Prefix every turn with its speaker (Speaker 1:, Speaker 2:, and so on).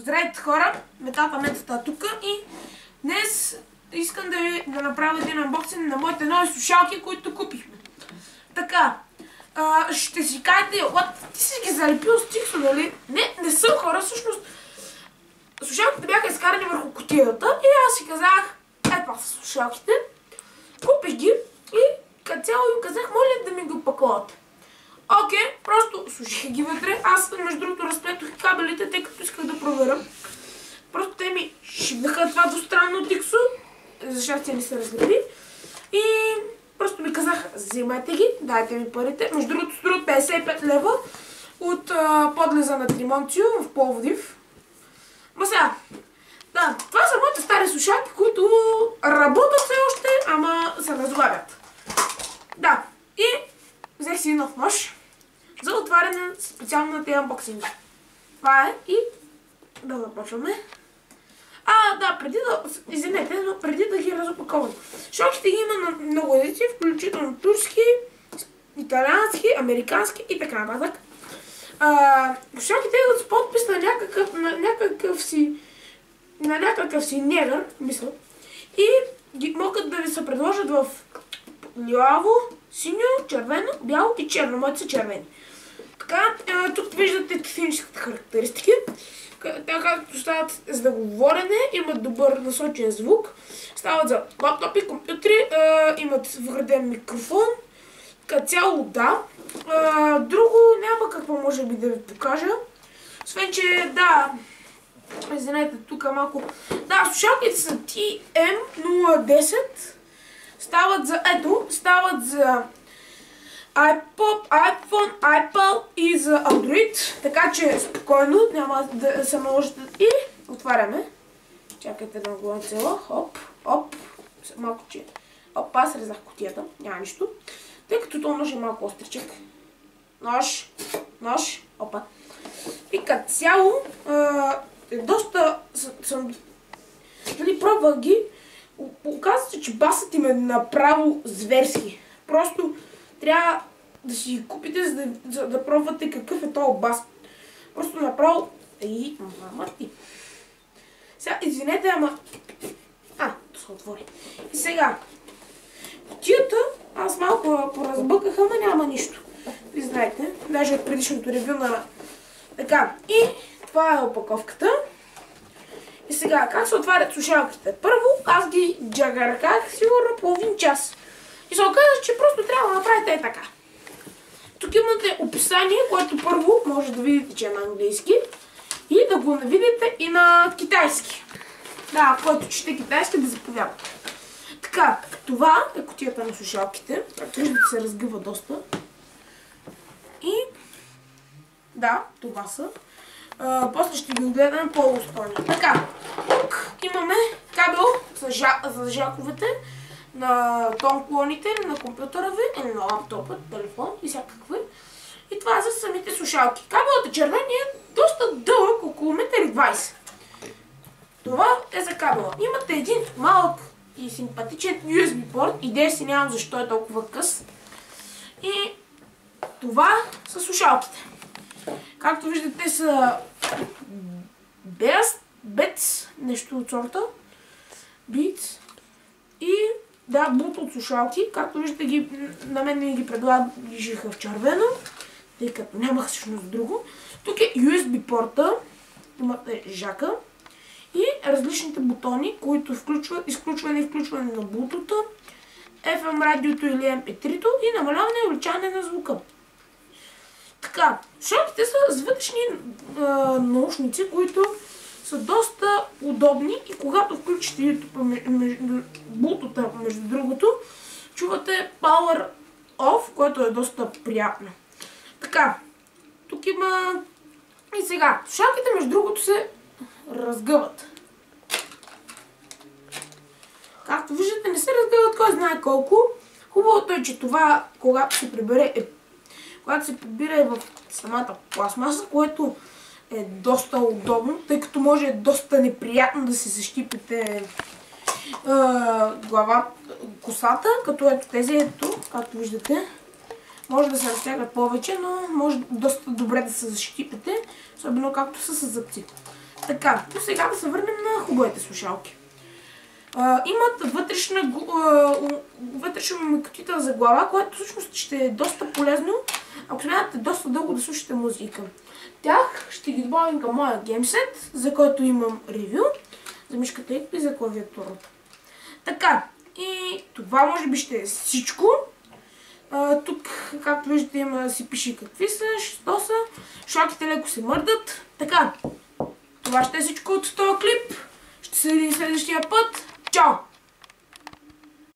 Speaker 1: Здравейте хора, Метата тук и днес искам да направя един анбоксинг на моите нови слушалки, които купихме. Така, ще си кажете, ти си ги залепил с тиксо, нали? Не съм хора, всъщност слушалките бяха изкарани върху кутията и аз си казах, това са слушалките. Купих ги и като цяло им казах, моля да ми ги опаковат. Окей, просто слушах ги вътре. Аз между другото разплетох кабелите, тъй като исках да проверя. Просто те ми шибнаха това двустранно тиксо, за щастие не се разлепи. И просто ми казах, взимайте ги, дайте ми парите. Между другото струват 55 лева от подлеза на Тримонцио в Пловдив. Ма сега, да, това са моите стари слушалки, които работят все още, ама се разглавят. Да, и взех си нов нож за отваряне специално на тези анбоксинги. Това е и да започваме. Да, извинете, но преди да ги разопаковам. Шоките ги има на много езици, включително турски, италиански, американски и така нататък. Шоките идват с подпис на някакъв си негър, мисля. И могат да ви се предложат в лилаво, синьо, червено, бяло и черно. Моите са червени. Така, тук виждате техническите характеристики. Така както стават за да говорене, имат добър насочен звук. Стават за лаптопи, компютри, имат вграден микрофон. Като цяло да. Друго няма какво може би да ви покажа. Освен, че да, извинете, тук малко. Да, слушалките са TM010. Стават за iPod, iPhone, iPad и за Android, така че спокойно, няма да се наложите. И отваряме. Чакайте на гола цела. Оп. Малко че. Аз резах кутията, няма нищо. Тъй като този нож е малко остричък. Нож, опа. И като цяло, доста съм пробвах ги. Оказва се, че басът им е направо зверски. Просто трябва да си ги купите, за да пробвате какъв е този бас. Просто направо... мама ти. Сега, извинете, ама... то се отвори. И сега, кутията, аз малко поразбъках, ама няма нищо. Ви знаете, даже от предишното ревю на... Така, и това е опаковката. И сега, как се отварят слушалките? Първо, аз ги джагарках сигурно половин час. И се оказа, че просто трябва да направите така. Тук имате описание, което първо може да видите, че е на английски. И да го видите и на китайски. Да, който чете китайски, да заповяда. Така, това е кутията на слушалките. Както виждате, се разгъва доста. И да, това са. После ще ги огледаме по-достойно. Така, тук имаме кабел за жаковете на тонклоните, на компютъра ви, или на лаптопа, телефон и всякакви. И това е за самите слушалки. Кабелът е червен и е доста дълъг, около 1,20 м. Това е за кабела. Имате един малък и симпатичен USB порт. Идея си нямам защо е толкова къс. И това са слушалките. Както виждате са Beats, нещо от сорта. Beats. И да, Bluetooth слушалки. Както виждате, на мен не ги предлагаха в червено, тъй като нямах всъщност друго. Тук е USB порта. Имате жака. И различните бутони, които включват изключване и включване на Bluetooth, FM радиото или MP3 и намаляване и увеличаване на звука. Така, слушалките са с вътрешни наушници, които са доста удобни и когато включите Bluetooth, между другото, чувате Power Off, което е доста приятно. Така, тук има и сега, слушалките между другото се разгъват. Както виждате, не се разгъват кой знае колко. Хубавото е, че това, когато се прибира в самата пластмаса, което е доста удобно, тъй като може доста неприятно да се защипите косата, като ето тези, както виждате, може да се разтягат повече, но може доста добре да се защипите, особено както са с зъбци. Така, но сега да се върнем на хубавите слушалки. Имат вътрешна мекотител за глава, което всъщност ще е доста полезно, ако смятате доста дълго да слушате музика. Тях ще ги добавим към моя геймсет, за който имам ревю, за мишката и за клавиатурата. Така, и това може би ще е всичко. Тук, както виждате, има да си пише какви са, що са, шалките леко се мърдат. Така, това ще е всичко от този клип. Ще се видим следващия път. Чао!